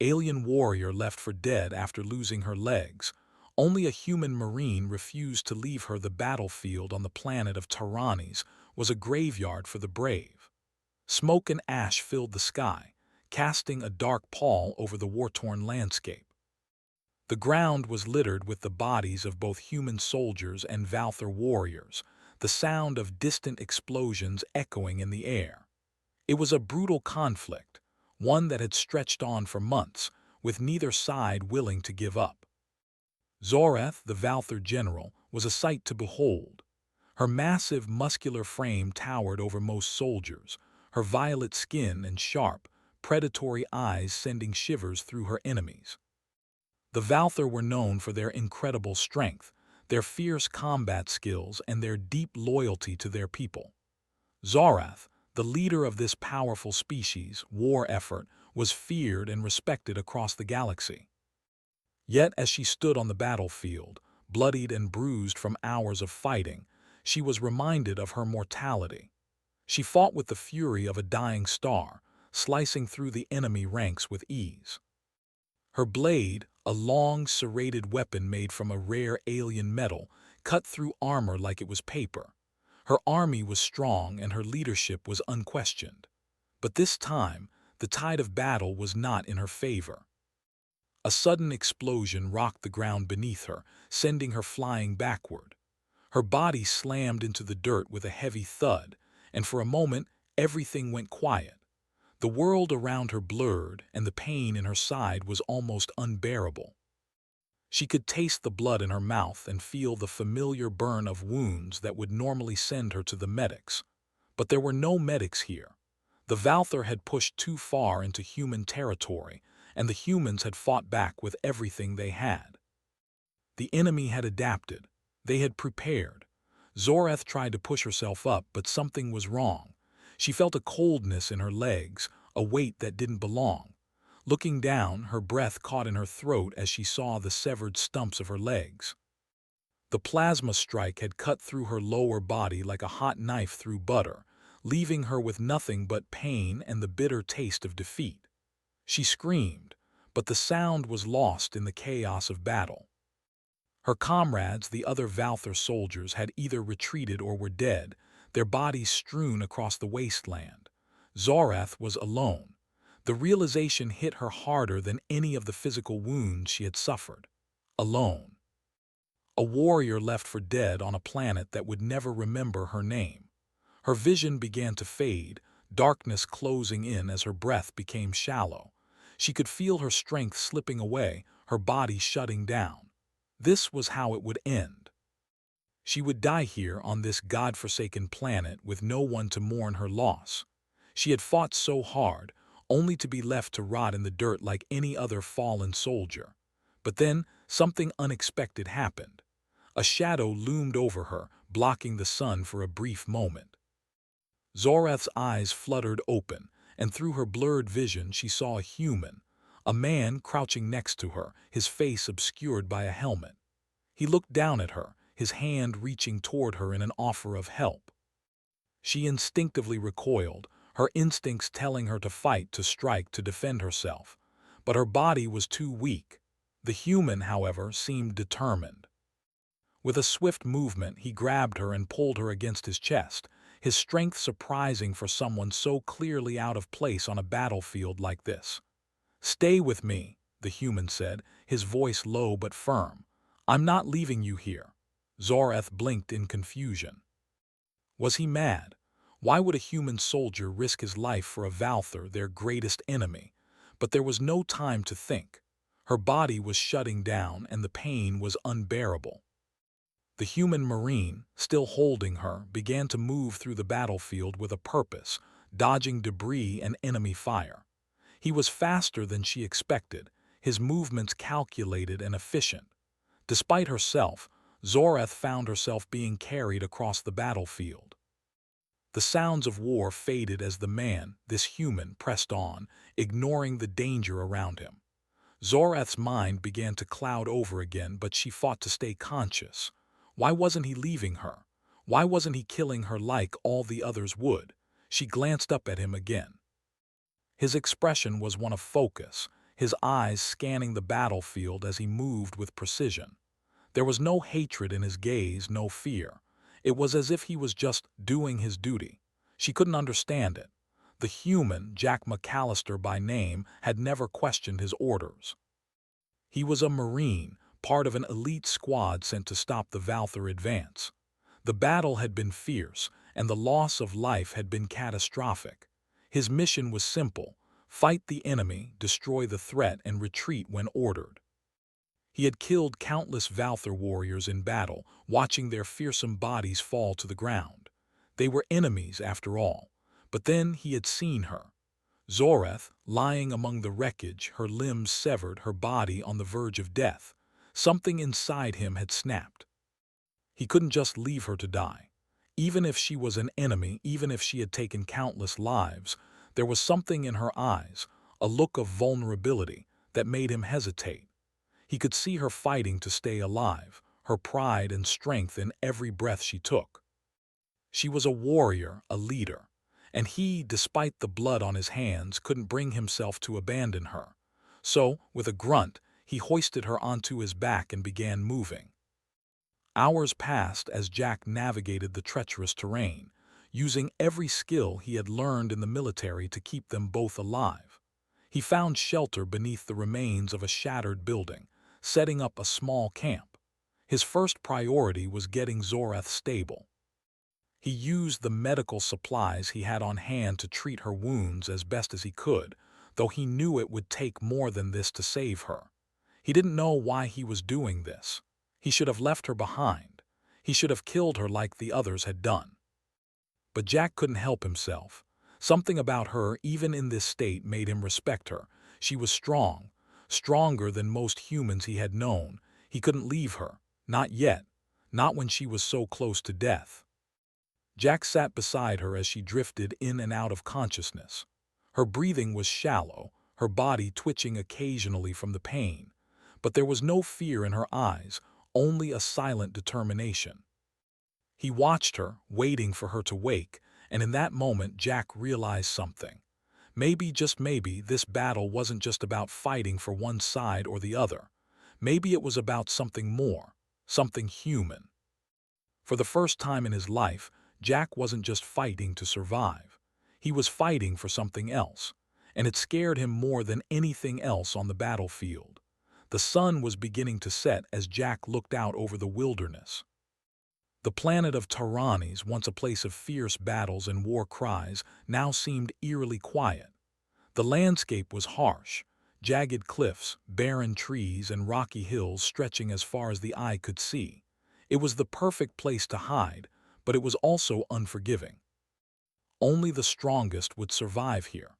alien warrior left for dead after losing her legs. Only a human marine refused to leave her. The battlefield on the planet of Tyrannes was a graveyard for the brave. Smoke and ash filled the sky, casting a dark pall over the war-torn landscape. The ground was littered with the bodies of both human soldiers and Valther warriors, the sound of distant explosions echoing in the air. It was a brutal conflict, one that had stretched on for months, with neither side willing to give up. Zoreth, the Valther general, was a sight to behold. Her massive, muscular frame towered over most soldiers, her violet skin and sharp, predatory eyes sending shivers through her enemies. The Valther were known for their incredible strength, their fierce combat skills, and their deep loyalty to their people. Zorath, the leader of this powerful species war effort, was feared and respected across the galaxy. Yet as she stood on the battlefield, bloodied and bruised from hours of fighting, she was reminded of her mortality. She fought with the fury of a dying star, slicing through the enemy ranks with ease. Her blade, a long, serrated weapon made from a rare alien metal, cut through armor like it was paper. Her army was strong and her leadership was unquestioned. But this time, the tide of battle was not in her favor. A sudden explosion rocked the ground beneath her, sending her flying backward. Her body slammed into the dirt with a heavy thud, and for a moment everything went quiet. The world around her blurred, and the pain in her side was almost unbearable. She could taste the blood in her mouth and feel the familiar burn of wounds that would normally send her to the medics. But there were no medics here. The Valther had pushed too far into human territory, and the humans had fought back with everything they had. The enemy had adapted. They had prepared. Zoreth tried to push herself up, but something was wrong. She felt a coldness in her legs, a weight that didn't belong. Looking down, her breath caught in her throat as she saw the severed stumps of her legs. The plasma strike had cut through her lower body like a hot knife through butter, leaving her with nothing but pain and the bitter taste of defeat. She screamed, but the sound was lost in the chaos of battle. Her comrades, the other Valther soldiers, had either retreated or were dead, their bodies strewn across the wasteland. Zoreth was alone. The realization hit her harder than any of the physical wounds she had suffered. Alone. A warrior left for dead on a planet that would never remember her name. Her vision began to fade, darkness closing in as her breath became shallow. She could feel her strength slipping away, her body shutting down. This was how it would end. She would die here on this God-forsaken planet with no one to mourn her loss. She had fought so hard, only to be left to rot in the dirt like any other fallen soldier. But then, something unexpected happened. A shadow loomed over her, blocking the sun for a brief moment. Zoreth's eyes fluttered open, and through her blurred vision she saw a human, a man crouching next to her, his face obscured by a helmet. He looked down at her, his hand reaching toward her in an offer of help. She instinctively recoiled, her instincts telling her to fight, to strike, to defend herself. But her body was too weak. The human, however, seemed determined. With a swift movement, he grabbed her and pulled her against his chest, his strength surprising for someone so clearly out of place on a battlefield like this. "Stay with me," the human said, his voice low but firm. "I'm not leaving you here." Zoreth blinked in confusion. Was he mad? Why would a human soldier risk his life for a Valther, their greatest enemy? But there was no time to think. Her body was shutting down and the pain was unbearable. The human marine, still holding her, began to move through the battlefield with a purpose, dodging debris and enemy fire. He was faster than she expected, his movements calculated and efficient. Despite herself, Zoreth found herself being carried across the battlefield. The sounds of war faded as the man, this human, pressed on, ignoring the danger around him. Zoreth's mind began to cloud over again, but she fought to stay conscious. Why wasn't he leaving her? Why wasn't he killing her like all the others would? She glanced up at him again. His expression was one of focus, his eyes scanning the battlefield as he moved with precision. There was no hatred in his gaze, no fear. It was as if he was just doing his duty. She couldn't understand it. The human, Jack McAllister by name, had never questioned his orders. He was a Marine, part of an elite squad sent to stop the Valther advance. The battle had been fierce, and the loss of life had been catastrophic. His mission was simple: fight the enemy, destroy the threat, and retreat when ordered. He had killed countless Valther warriors in battle, watching their fearsome bodies fall to the ground. They were enemies, after all. But then he had seen her. Zoreth, lying among the wreckage, her limbs severed, her body on the verge of death. Something inside him had snapped. He couldn't just leave her to die. Even if she was an enemy, even if she had taken countless lives, there was something in her eyes, a look of vulnerability, that made him hesitate. He could see her fighting to stay alive, her pride and strength in every breath she took. She was a warrior, a leader, and he, despite the blood on his hands, couldn't bring himself to abandon her. So, with a grunt, he hoisted her onto his back and began moving. Hours passed as Jack navigated the treacherous terrain, using every skill he had learned in the military to keep them both alive. He found shelter beneath the remains of a shattered building, setting up a small camp. His first priority was getting Zoreth stable. He used the medical supplies he had on hand to treat her wounds as best as he could, though he knew it would take more than this to save her. He didn't know why he was doing this. He should have left her behind. He should have killed her like the others had done. But Jack couldn't help himself. Something about her, even in this state, made him respect her. She was strong, stronger than most humans he had known. He couldn't leave her. Not yet. Not when she was so close to death. Jack sat beside her as she drifted in and out of consciousness. Her breathing was shallow, her body twitching occasionally from the pain. But there was no fear in her eyes, only a silent determination. He watched her, waiting for her to wake, and in that moment Jack realized something. Maybe, just maybe, this battle wasn't just about fighting for one side or the other. Maybe it was about something more, something human. For the first time in his life, Jack wasn't just fighting to survive. He was fighting for something else, and it scared him more than anything else on the battlefield. The sun was beginning to set as Jack looked out over the wilderness. The planet of Tyrannes, once a place of fierce battles and war cries, now seemed eerily quiet. The landscape was harsh: jagged cliffs, barren trees, and rocky hills stretching as far as the eye could see. It was the perfect place to hide, but it was also unforgiving. Only the strongest would survive here.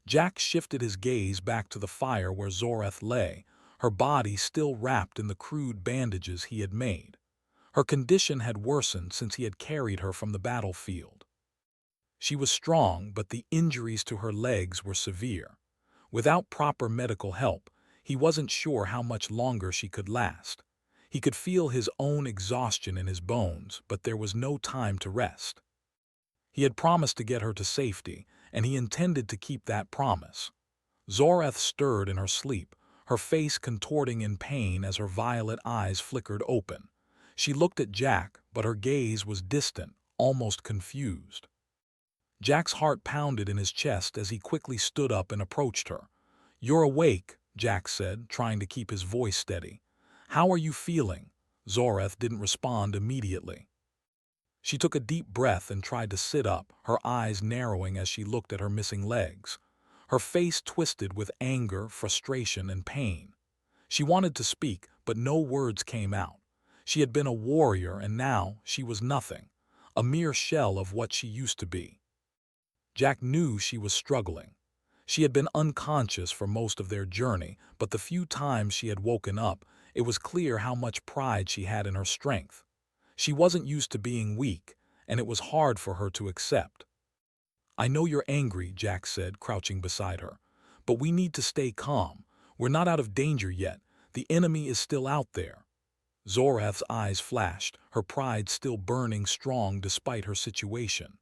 Jack shifted his gaze back to the fire where Zoreth lay, her body still wrapped in the crude bandages he had made. Her condition had worsened since he had carried her from the battlefield. She was strong, but the injuries to her legs were severe. Without proper medical help, he wasn't sure how much longer she could last. He could feel his own exhaustion in his bones, but there was no time to rest. He had promised to get her to safety, and he intended to keep that promise. Zoreth stirred in her sleep, her face contorting in pain as her violet eyes flickered open. She looked at Jack, but her gaze was distant, almost confused. Jack's heart pounded in his chest as he quickly stood up and approached her. "You're awake," Jack said, trying to keep his voice steady. "How are you feeling?" Zoreth didn't respond immediately. She took a deep breath and tried to sit up, her eyes narrowing as she looked at her missing legs. Her face twisted with anger, frustration, and pain. She wanted to speak, but no words came out. She had been a warrior, and now she was nothing, a mere shell of what she used to be. Jack knew she was struggling. She had been unconscious for most of their journey, but the few times she had woken up, it was clear how much pride she had in her strength. She wasn't used to being weak, and it was hard for her to accept. "I know you're angry," Jack said, crouching beside her, "but we need to stay calm. We're not out of danger yet. The enemy is still out there." Zoreth's eyes flashed, her pride still burning strong despite her situation.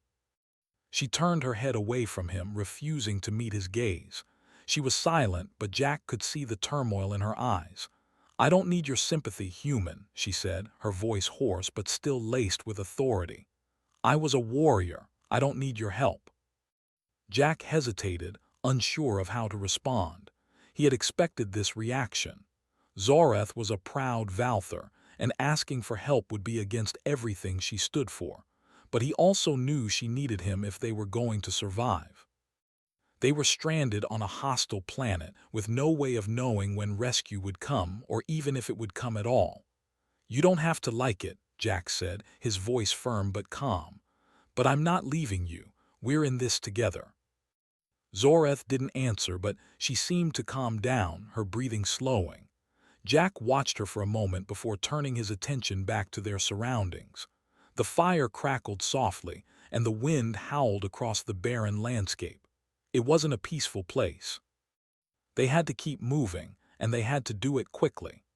She turned her head away from him, refusing to meet his gaze. She was silent, but Jack could see the turmoil in her eyes. "I don't need your sympathy, human," she said, her voice hoarse but still laced with authority. "I was a warrior. I don't need your help." Jack hesitated, unsure of how to respond. He had expected this reaction. Zoreth was a proud Valther, and asking for help would be against everything she stood for. But he also knew she needed him if they were going to survive. They were stranded on a hostile planet with no way of knowing when rescue would come or even if it would come at all. "You don't have to like it," Jack said, his voice firm but calm. "But I'm not leaving you. We're in this together." Zoreth didn't answer, but she seemed to calm down, her breathing slowing. Jack watched her for a moment before turning his attention back to their surroundings. The fire crackled softly, and the wind howled across the barren landscape. It wasn't a peaceful place. They had to keep moving, and they had to do it quickly.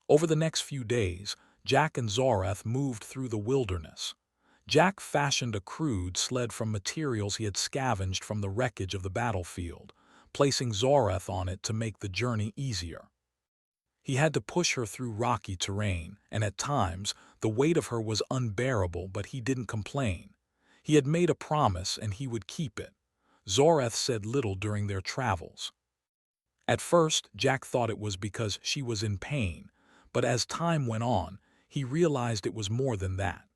Over the next few days, Jack and Zoreth moved through the wilderness. Jack fashioned a crude sled from materials he had scavenged from the wreckage of the battlefield, placing Zoreth on it to make the journey easier. He had to push her through rocky terrain, and at times, the weight of her was unbearable, but he didn't complain. He had made a promise, and he would keep it. Zoreth said little during their travels. At first, Jack thought it was because she was in pain, but as time went on, he realized it was more than that.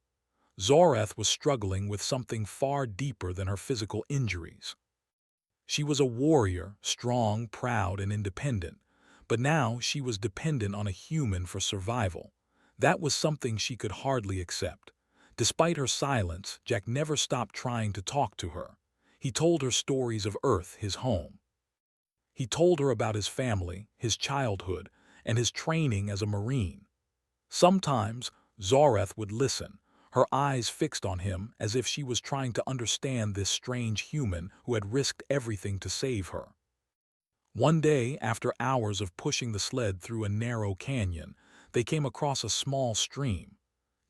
Zoreth was struggling with something far deeper than her physical injuries. She was a warrior, strong, proud, and independent, but now she was dependent on a human for survival. That was something she could hardly accept. Despite her silence, Jack never stopped trying to talk to her. He told her stories of Earth, his home. He told her about his family, his childhood, and his training as a Marine. Sometimes, Zoreth would listen, her eyes fixed on him as if she was trying to understand this strange human who had risked everything to save her. One day, after hours of pushing the sled through a narrow canyon, they came across a small stream.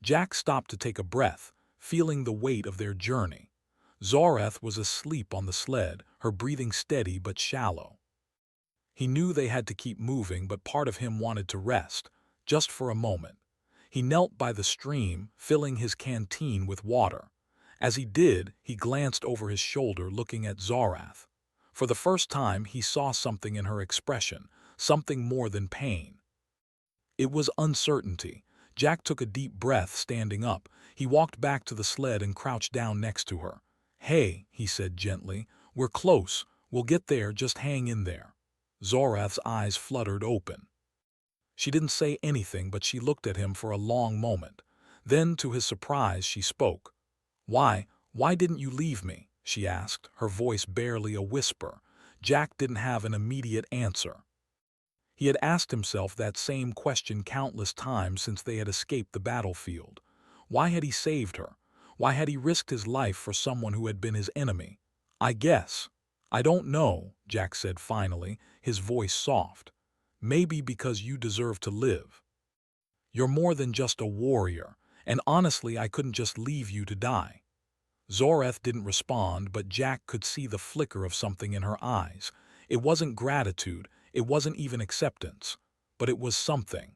Jack stopped to take a breath, feeling the weight of their journey. Zoreth was asleep on the sled, her breathing steady but shallow. He knew they had to keep moving, but part of him wanted to rest, just for a moment. He knelt by the stream, filling his canteen with water. As he did, he glanced over his shoulder, looking at Zoreth. For the first time, he saw something in her expression, something more than pain. It was uncertainty. Jack took a deep breath, standing up. He walked back to the sled and crouched down next to her. "Hey," he said gently, "we're close. We'll get there, just hang in there." Zoreth's eyes fluttered open. She didn't say anything, but she looked at him for a long moment. Then, to his surprise, she spoke. Why didn't you leave me?" she asked, her voice barely a whisper. Jack didn't have an immediate answer. He had asked himself that same question countless times since they had escaped the battlefield. Why had he saved her? Why had he risked his life for someone who had been his enemy? I don't know," Jack said finally, his voice soft. "Maybe because you deserve to live. You're more than just a warrior, and honestly, I couldn't just leave you to die." Zoreth didn't respond, but Jack could see the flicker of something in her eyes. It wasn't gratitude, it wasn't even acceptance, but it was something.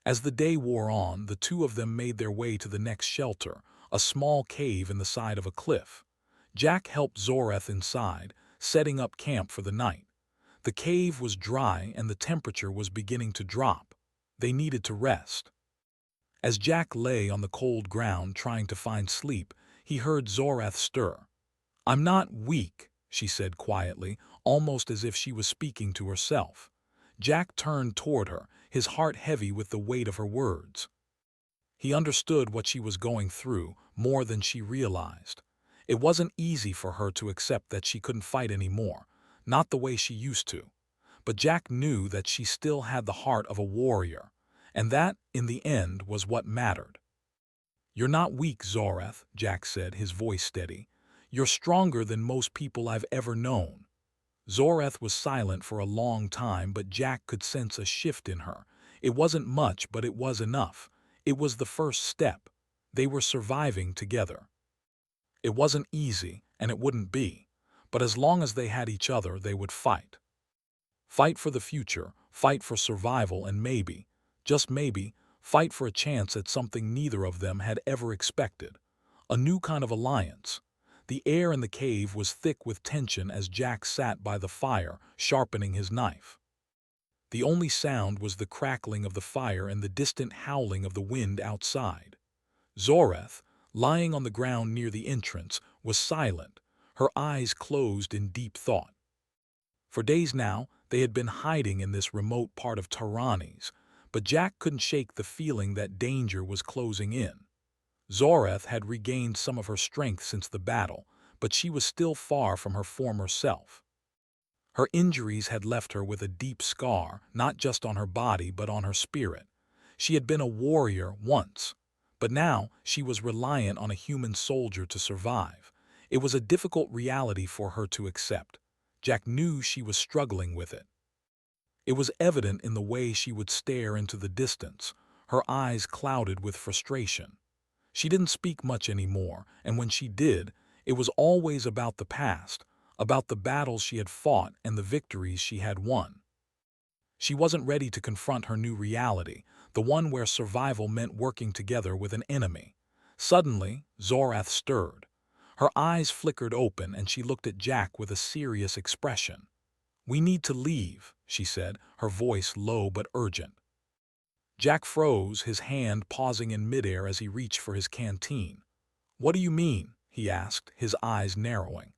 As the day wore on, the two of them made their way to the next shelter, a small cave in the side of a cliff. Jack helped Zoreth inside, setting up camp for the night. The cave was dry and the temperature was beginning to drop. They needed to rest. As Jack lay on the cold ground trying to find sleep, he heard Zoreth stir. "I'm not weak," she said quietly, almost as if she was speaking to herself. Jack turned toward her, his heart heavy with the weight of her words. He understood what she was going through, more than she realized. It wasn't easy for her to accept that she couldn't fight anymore, not the way she used to. But Jack knew that she still had the heart of a warrior, and that, in the end, was what mattered. "You're not weak, Zoreth," Jack said, his voice steady. "You're stronger than most people I've ever known." Zoreth was silent for a long time, but Jack could sense a shift in her. It wasn't much, but it was enough. It was the first step. They were surviving together. It wasn't easy, and it wouldn't be. But as long as they had each other, they would fight. Fight for the future, fight for survival, and maybe, just maybe, fight for a chance at something neither of them had ever expected. A new kind of alliance. The air in the cave was thick with tension as Jack sat by the fire, sharpening his knife. The only sound was the crackling of the fire and the distant howling of the wind outside. Zoreth, lying on the ground near the entrance, was silent, her eyes closed in deep thought. For days now, they had been hiding in this remote part of Tyrannes, but Jack couldn't shake the feeling that danger was closing in. Zoreth had regained some of her strength since the battle, but she was still far from her former self. Her injuries had left her with a deep scar, not just on her body but on her spirit. She had been a warrior once, but now she was reliant on a human soldier to survive. It was a difficult reality for her to accept. Jack knew she was struggling with it. It was evident in the way she would stare into the distance, her eyes clouded with frustration. She didn't speak much anymore, and when she did, it was always about the past, about the battles she had fought and the victories she had won. She wasn't ready to confront her new reality, the one where survival meant working together with an enemy. Suddenly, Zoreth stirred. Her eyes flickered open and she looked at Jack with a serious expression. "We need to leave," she said, her voice low but urgent. Jack froze, his hand pausing in midair as he reached for his canteen. "What do you mean?" he asked, his eyes narrowing.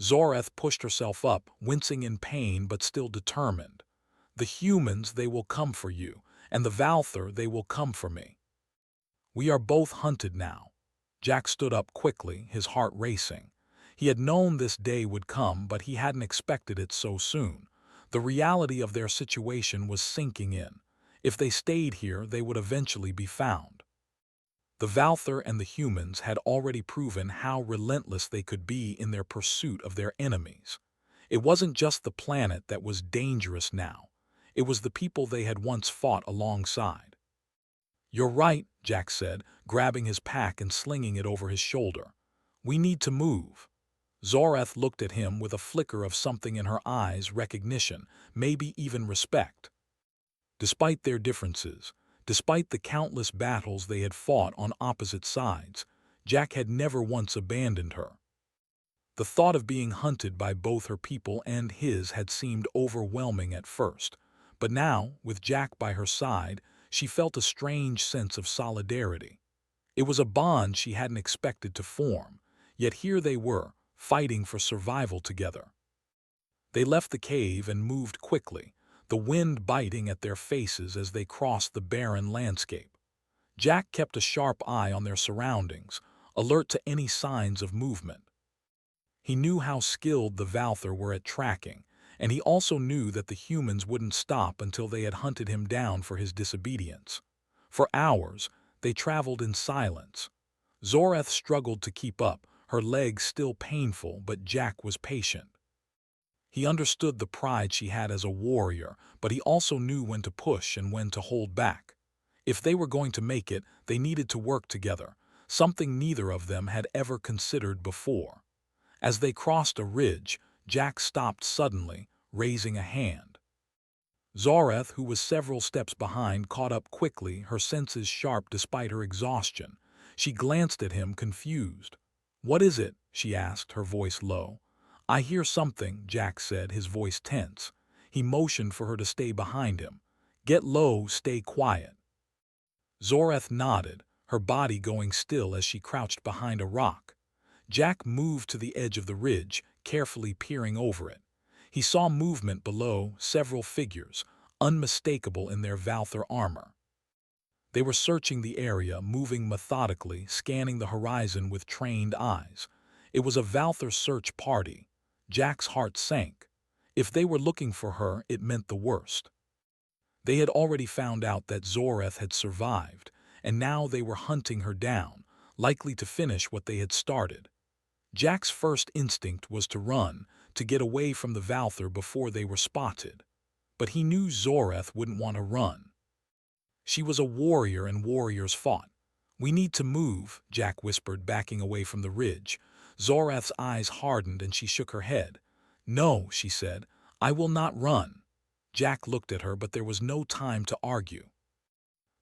Zoreth pushed herself up, wincing in pain but still determined. "The humans, they will come for you, and the Valthar, they will come for me. We are both hunted now." Jack stood up quickly, his heart racing. He had known this day would come, but he hadn't expected it so soon. The reality of their situation was sinking in. If they stayed here, they would eventually be found. The Valthar and the humans had already proven how relentless they could be in their pursuit of their enemies. It wasn't just the planet that was dangerous now. It was the people they had once fought alongside. "You're right," Jack said, grabbing his pack and slinging it over his shoulder. "We need to move." Zoreth looked at him with a flicker of something in her eyes, recognition, maybe even respect. Despite their differences, despite the countless battles they had fought on opposite sides, Jack had never once abandoned her. The thought of being hunted by both her people and his had seemed overwhelming at first, but now, with Jack by her side, she felt a strange sense of solidarity. It was a bond she hadn't expected to form, yet here they were, fighting for survival together. They left the cave and moved quickly, the wind biting at their faces as they crossed the barren landscape. Jack kept a sharp eye on their surroundings, alert to any signs of movement. He knew how skilled the Valthar were at tracking, and he also knew that the humans wouldn't stop until they had hunted him down for his disobedience. For hours, they traveled in silence. Zoreth struggled to keep up, her legs still painful, but Jack was patient. He understood the pride she had as a warrior, but he also knew when to push and when to hold back. If they were going to make it, they needed to work together, something neither of them had ever considered before. As they crossed a ridge, Jack stopped suddenly, raising a hand. Zoreth, who was several steps behind, caught up quickly, her senses sharp despite her exhaustion. She glanced at him, confused. "What is it?" she asked, her voice low. "I hear something," Jack said, his voice tense. He motioned for her to stay behind him. "Get low, stay quiet." Zoreth nodded, her body going still as she crouched behind a rock. Jack moved to the edge of the ridge, carefully peering over it. He saw movement below, several figures, unmistakable in their Valthar armor. They were searching the area, moving methodically, scanning the horizon with trained eyes. It was a Valthar search party. Jack's heart sank. If they were looking for her, it meant the worst. They had already found out that Zoreth had survived, and now they were hunting her down, likely to finish what they had started. Jack's first instinct was to run, to get away from the Valthar before they were spotted. But he knew Zoreth wouldn't want to run. She was a warrior and warriors fought. "We need to move," Jack whispered, backing away from the ridge. Zoreth's eyes hardened and she shook her head. "No," she said, "I will not run." Jack looked at her, but there was no time to argue.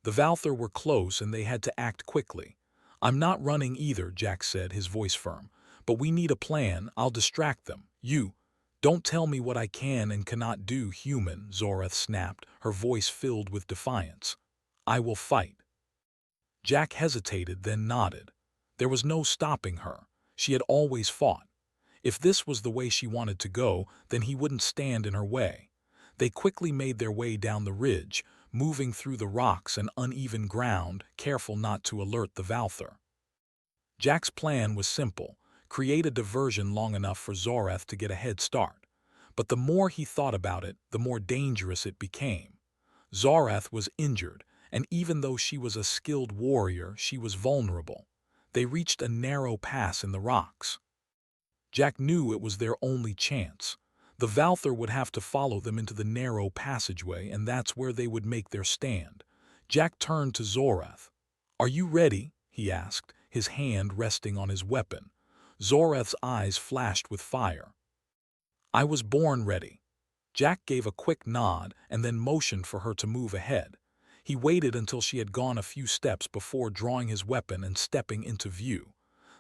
The Valthar were close and they had to act quickly. "I'm not running either," Jack said, his voice firm. "But we need a plan. I'll distract them. You don't tell me what I can and cannot do, human," Zoreth snapped, her voice filled with defiance. "I will fight." Jack hesitated, then nodded. There was no stopping her. She had always fought. If this was the way she wanted to go, then he wouldn't stand in her way. They quickly made their way down the ridge, moving through the rocks and uneven ground, careful not to alert the Valthar. Jack's plan was simple: create a diversion long enough for Zoreth to get a head start. But the more he thought about it, the more dangerous it became. Zoreth was injured, and even though she was a skilled warrior, she was vulnerable. They reached a narrow pass in the rocks. Jack knew it was their only chance. The Valthar would have to follow them into the narrow passageway, and that's where they would make their stand. Jack turned to Zoreth. "Are you ready?" he asked, his hand resting on his weapon. Zoreth's eyes flashed with fire. "I was born ready." Jack gave a quick nod and then motioned for her to move ahead. He waited until she had gone a few steps before drawing his weapon and stepping into view.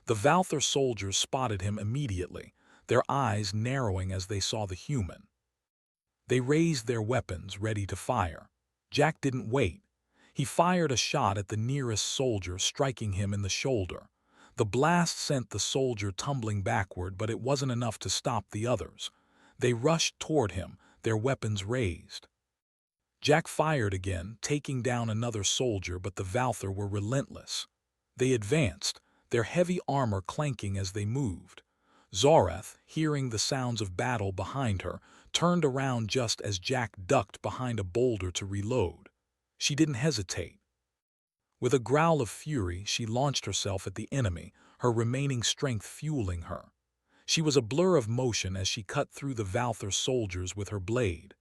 The Valthar soldiers spotted him immediately, their eyes narrowing as they saw the human. They raised their weapons, ready to fire. Jack didn't wait. He fired a shot at the nearest soldier, striking him in the shoulder. The blast sent the soldier tumbling backward, but it wasn't enough to stop the others. They rushed toward him, their weapons raised. Jack fired again, taking down another soldier, but the Valthar were relentless. They advanced, their heavy armor clanking as they moved. Zoreth, hearing the sounds of battle behind her, turned around just as Jack ducked behind a boulder to reload. She didn't hesitate. With a growl of fury, she launched herself at the enemy, her remaining strength fueling her. She was a blur of motion as she cut through the Valthar soldiers with her blade.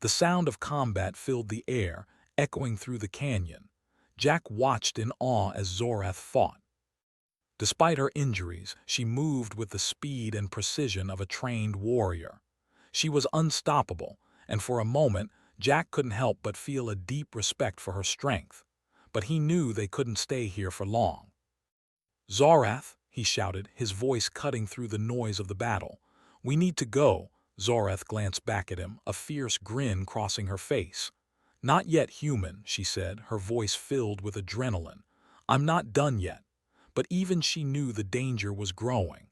The sound of combat filled the air, echoing through the canyon. Jack watched in awe as Zoreth fought. Despite her injuries, she moved with the speed and precision of a trained warrior. She was unstoppable, and for a moment, Jack couldn't help but feel a deep respect for her strength. But he knew they couldn't stay here for long. "Zoreth," he shouted, his voice cutting through the noise of the battle. "We need to go." Zoreth glanced back at him, a fierce grin crossing her face. "Not yet, human," she said, her voice filled with adrenaline. "I'm not done yet." But even she knew the danger was growing.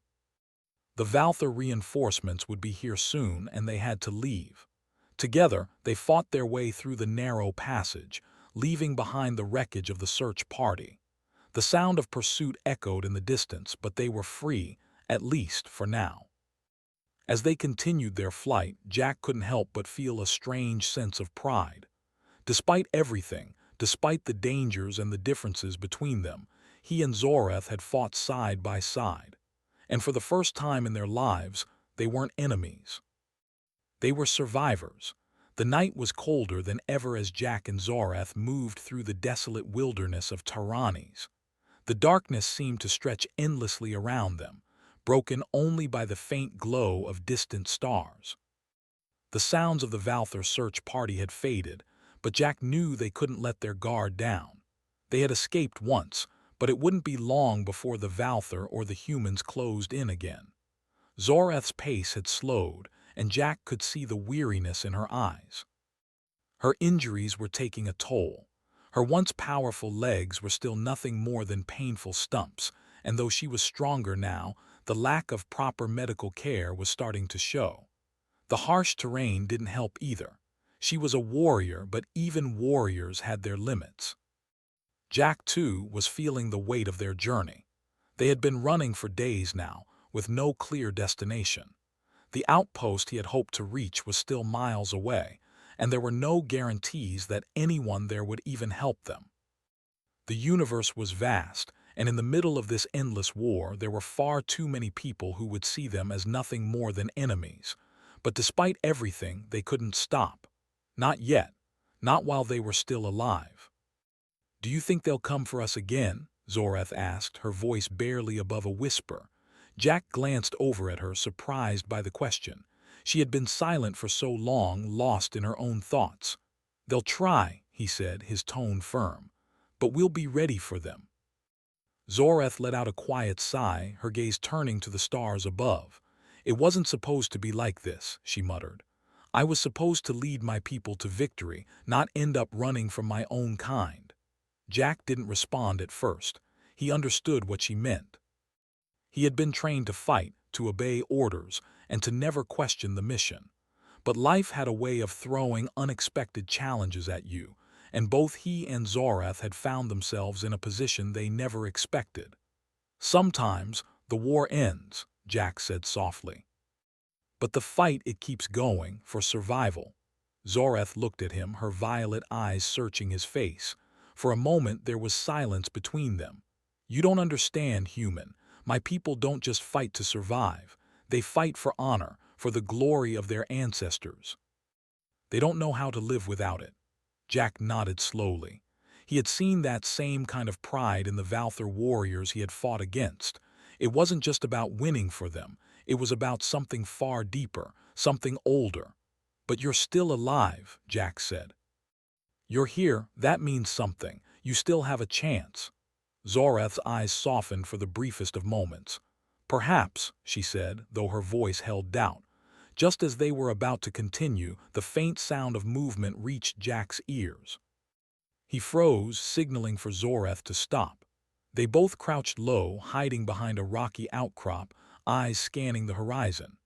The Valthar reinforcements would be here soon, and they had to leave. Together, they fought their way through the narrow passage, leaving behind the wreckage of the search party. The sound of pursuit echoed in the distance, but they were free, at least for now. As they continued their flight, Jack couldn't help but feel a strange sense of pride. Despite everything, despite the dangers and the differences between them, he and Zoreth had fought side by side. And for the first time in their lives, they weren't enemies. They were survivors. The night was colder than ever as Jack and Zoreth moved through the desolate wilderness of Tyrannes. The darkness seemed to stretch endlessly around them, broken only by the faint glow of distant stars. The sounds of the Valthar search party had faded, but Jack knew they couldn't let their guard down. They had escaped once, but it wouldn't be long before the Valthar or the humans closed in again. Zoreth's pace had slowed, and Jack could see the weariness in her eyes. Her injuries were taking a toll. Her once powerful legs were still nothing more than painful stumps, and though she was stronger now, the lack of proper medical care was starting to show. The harsh terrain didn't help either. She was a warrior, but even warriors had their limits. Jack, too, was feeling the weight of their journey. They had been running for days now, with no clear destination. The outpost he had hoped to reach was still miles away, and there were no guarantees that anyone there would even help them. The universe was vast, and in the middle of this endless war there were far too many people who would see them as nothing more than enemies. But despite everything, they couldn't stop. Not yet. Not while they were still alive. "Do you think they'll come for us again?" Zoreth asked, her voice barely above a whisper. Jack glanced over at her, surprised by the question. She had been silent for so long, lost in her own thoughts. "They'll try," he said, his tone firm, "but we'll be ready for them." Zoreth let out a quiet sigh, her gaze turning to the stars above. "It wasn't supposed to be like this," she muttered. "I was supposed to lead my people to victory, not end up running from my own kind." Jack didn't respond at first. He understood what she meant. He had been trained to fight, to obey orders, and to never question the mission. But life had a way of throwing unexpected challenges at you, and both he and Zoreth had found themselves in a position they never expected. "Sometimes the war ends," Jack said softly. "But the fight, it keeps going, for survival." Zoreth looked at him, her violet eyes searching his face. For a moment there was silence between them. "You don't understand, human. My people don't just fight to survive. They fight for honor, for the glory of their ancestors. They don't know how to live without it." Jack nodded slowly. He had seen that same kind of pride in the Valther warriors he had fought against. It wasn't just about winning for them. It was about something far deeper, something older. "But you're still alive," Jack said. "You're here, that means something. You still have a chance." Zoreth's eyes softened for the briefest of moments. "Perhaps," she said, though her voice held doubt. Just as they were about to continue, the faint sound of movement reached Jack's ears. He froze, signaling for Zoreth to stop. They both crouched low, hiding behind a rocky outcrop, eyes scanning the horizon.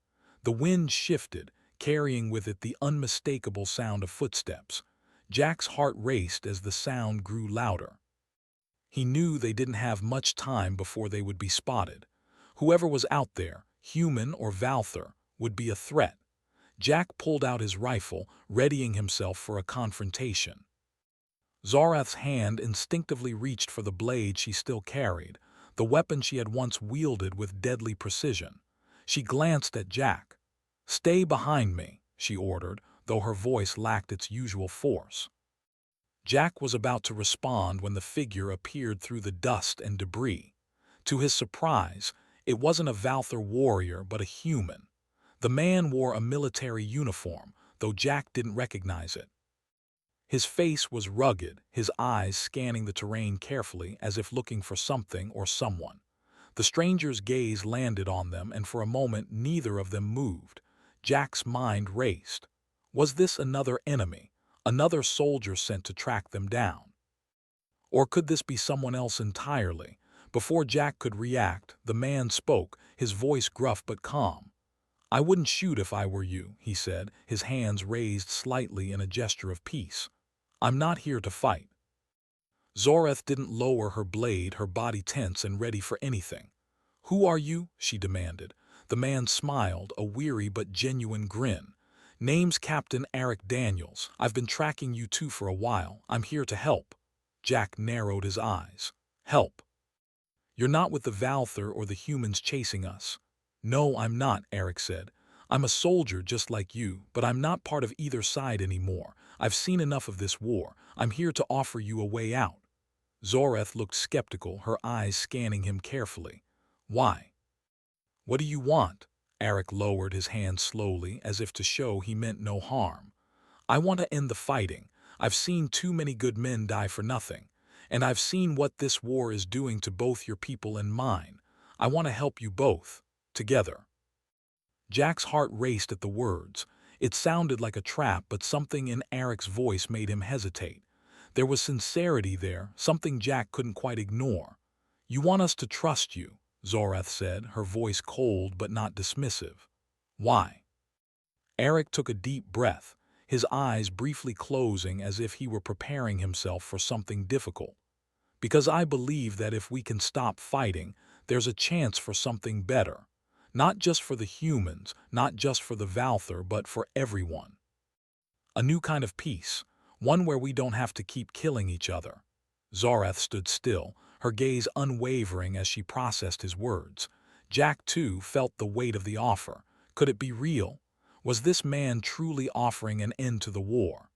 The wind shifted, carrying with it the unmistakable sound of footsteps. Jack's heart raced as the sound grew louder. He knew they didn't have much time before they would be spotted. Whoever was out there, human or Valther, would be a threat. Jack pulled out his rifle, readying himself for a confrontation. Zoreth's hand instinctively reached for the blade she still carried, the weapon she had once wielded with deadly precision. She glanced at Jack. "Stay behind me," she ordered, though her voice lacked its usual force. Jack was about to respond when the figure appeared through the dust and debris. To his surprise, it wasn't a Valther warrior but a human. The man wore a military uniform, though Jack didn't recognize it. His face was rugged, his eyes scanning the terrain carefully as if looking for something or someone. The stranger's gaze landed on them, and for a moment neither of them moved. Jack's mind raced. Was this another enemy, another soldier sent to track them down? Or could this be someone else entirely? Before Jack could react, the man spoke, his voice gruff but calm. "I wouldn't shoot if I were you," he said, his hands raised slightly in a gesture of peace. "I'm not here to fight." Zoreth didn't lower her blade, her body tense and ready for anything. "Who are you?" she demanded. The man smiled, a weary but genuine grin. "Name's Captain Eric Daniels. I've been tracking you two for a while. I'm here to help." Jack narrowed his eyes. "Help? You're not with the Valther or the humans chasing us?" "No, I'm not," Eric said. "I'm a soldier just like you, but I'm not part of either side anymore. I've seen enough of this war. I'm here to offer you a way out." Zoreth looked skeptical, her eyes scanning him carefully. "Why? What do you want?" Eric lowered his hand slowly, as if to show he meant no harm. "I want to end the fighting. I've seen too many good men die for nothing. And I've seen what this war is doing to both your people and mine. I want to help you both. Together." Jack's heart raced at the words. It sounded like a trap, but something in Eric's voice made him hesitate. There was sincerity there, something Jack couldn't quite ignore. "You want us to trust you," Zoreth said, her voice cold but not dismissive. "Why?" Eric took a deep breath, his eyes briefly closing as if he were preparing himself for something difficult. "Because I believe that if we can stop fighting, there's a chance for something better. Not just for the humans, not just for the Valther, but for everyone. A new kind of peace, one where we don't have to keep killing each other." Zoreth stood still, her gaze unwavering as she processed his words. Jack, too, felt the weight of the offer. Could it be real? Was this man truly offering an end to the war?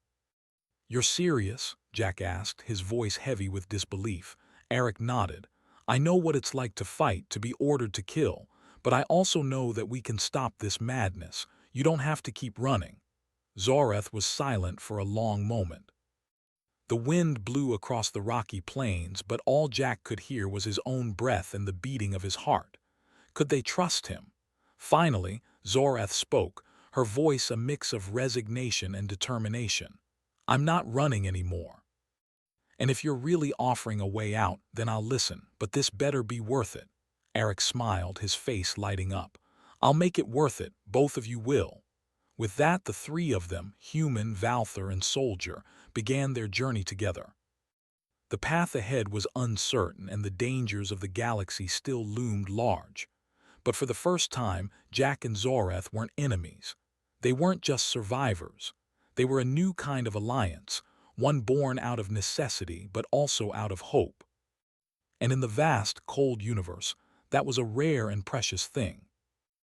"You're serious?" Jack asked, his voice heavy with disbelief. Eric nodded. "I know what it's like to fight, to be ordered to kill, but I also know that we can stop this madness. You don't have to keep running." Zoreth was silent for a long moment. The wind blew across the rocky plains, but all Jack could hear was his own breath and the beating of his heart. Could they trust him? Finally, Zoreth spoke, her voice a mix of resignation and determination. "I'm not running anymore. And if you're really offering a way out, then I'll listen, but this better be worth it." Eric smiled, his face lighting up. "I'll make it worth it, both of you will." With that, the three of them, human, Valther, and soldier, began their journey together. The path ahead was uncertain and the dangers of the galaxy still loomed large. But for the first time, Jack and Zoreth weren't enemies. They weren't just survivors. They were a new kind of alliance, one born out of necessity but also out of hope. And in the vast, cold universe, that was a rare and precious thing.